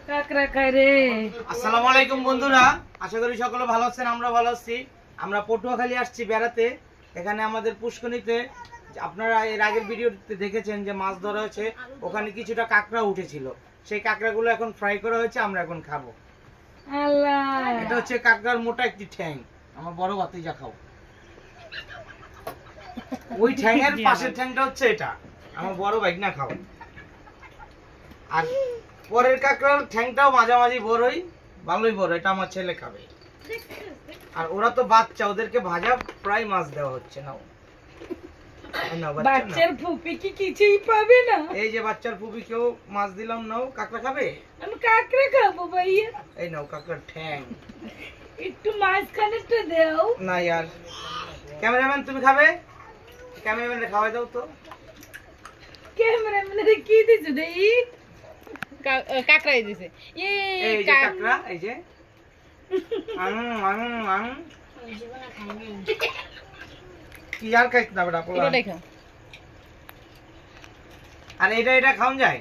কাকড়া খাই রে। আসসালামু আলাইকুম বন্ধুরা, আশা করি সকলে ভালো আছেন। আমরা ভালো আছি। আমরা পটুয়াখালী আসছি বেড়াতে। এখানে আমাদের পুষ্করণীতে আপনারা এর আগের ভিডিওতে দেখেছেন যে মাছ ধরা হয়েছে, ওখানে কিছুটা কাঁকড়া উঠেছিল। সেই কাঁকড়াগুলো এখন ফ্রাই করা হয়েছে, আমরা এখন খাবো। আল্লাহ, এটা হচ্ছে কাঁকড়ার মোটা একটি ঠ্যাং। আমার বড় ভাতিজা খাও। ওই ঠ্যাংয়ের পাশের ঠ্যাংটা হচ্ছে এটা, আমার বড় ভাইগনা খাও। আর পরের কাঁকড়ার ঠ্যাংটাও মাঝামাঝি বড়ই, ভালোই বড়, এটা আমার ছেলে খাবে। আর ওরা তো বাচ্চা, ওদেরকে ভাজা ফ্রাই মাছ দেওয়া হচ্ছে। নাও বাচ্চার ফুপি কি কিছুই পাবে না? এই যে বাচ্চার ফুপি কেউ মাছ দিলাম, নাও। কাঁকড়া খাবে? আমি কাকড়া খাবো ভাইয়া। এই নাও কাঁকড়ার ঠ্যাং। একটু মাছ খানিকটা দাও না ইয়ার, ক্যামেরাম্যান তুমি খাবে? ক্যামেরাম্যান খাওয়াই দাও তো। ক্যামেরাম্যান কি দিছো দেই? কাকড়াই দিছে। এই যে কাঁকড়া, এই যে কি আর খাইছ না বেটা পোলা। এটা দেখো। আর এটা খাওন যায়?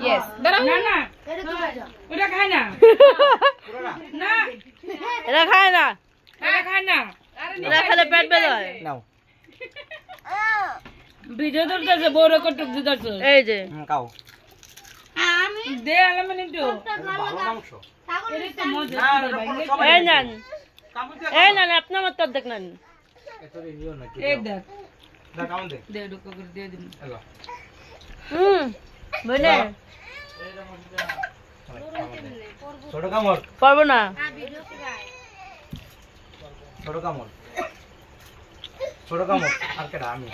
ইয়েস, দাঁড়াও। না না, ওটা খায় না। পুরোটা না, এটা খায় না। এটা খায় না। এটা খেলে পেট বেরোয়। নাও। ভিডিও ধরতেছে, বড় কটুক দিতেছে। এই যে খাও। দে আলামিন একটু। ভালো মাংস। এটা তো মজা না, ছিল ভাই। সবাই এই নেন, কামড় দিয়ে এই খাও। নেন, আপনি আমার তো দেখ নেন। এত রে নিও না, একটু এই দাও। দেখ, দাও, কামড় দে। দে ঢুকা করে দিয়ে দিন। এলো। বুঝলে ছোট কামড়, পারবো না। ছোট কামড়, ছোট কামড়। আর কেডা? আমি।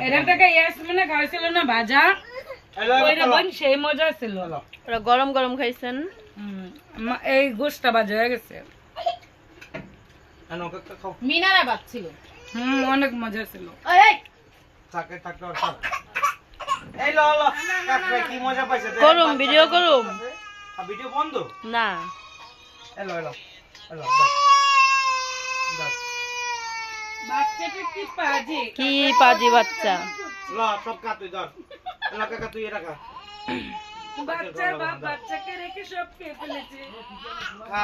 এটা থেকে ইয়াসমিনে খাইছিল না ভাজা, এলো, এলো, ওইটা এলো। বোন সেই মজা ছিল। এলো। ওরা গরম গরম খাইছেন। এই গোশটা ভাজা হয়ে গেছে। এনো, কাকা খাও। মিনারা বাচ্ছিল। অনেক মজা ছিল। থাকে থাকে আর খাও। এই লো লো, কাকা কি মজা পাইছে? করুম, ভিডিও করুম। আর ভিডিও বন্ধ? না, এলো এলো এলো, দাও দাও। বাচ্চাটা কি পাজি, কি পাজি বাচ্চা। লো সব খা তুই, ধর। এলো কাকা, তুই এটা খা। বাচ্চার বাপ বাচ্চাকে রেখে সব খেয়ে ফেলেছে। খা।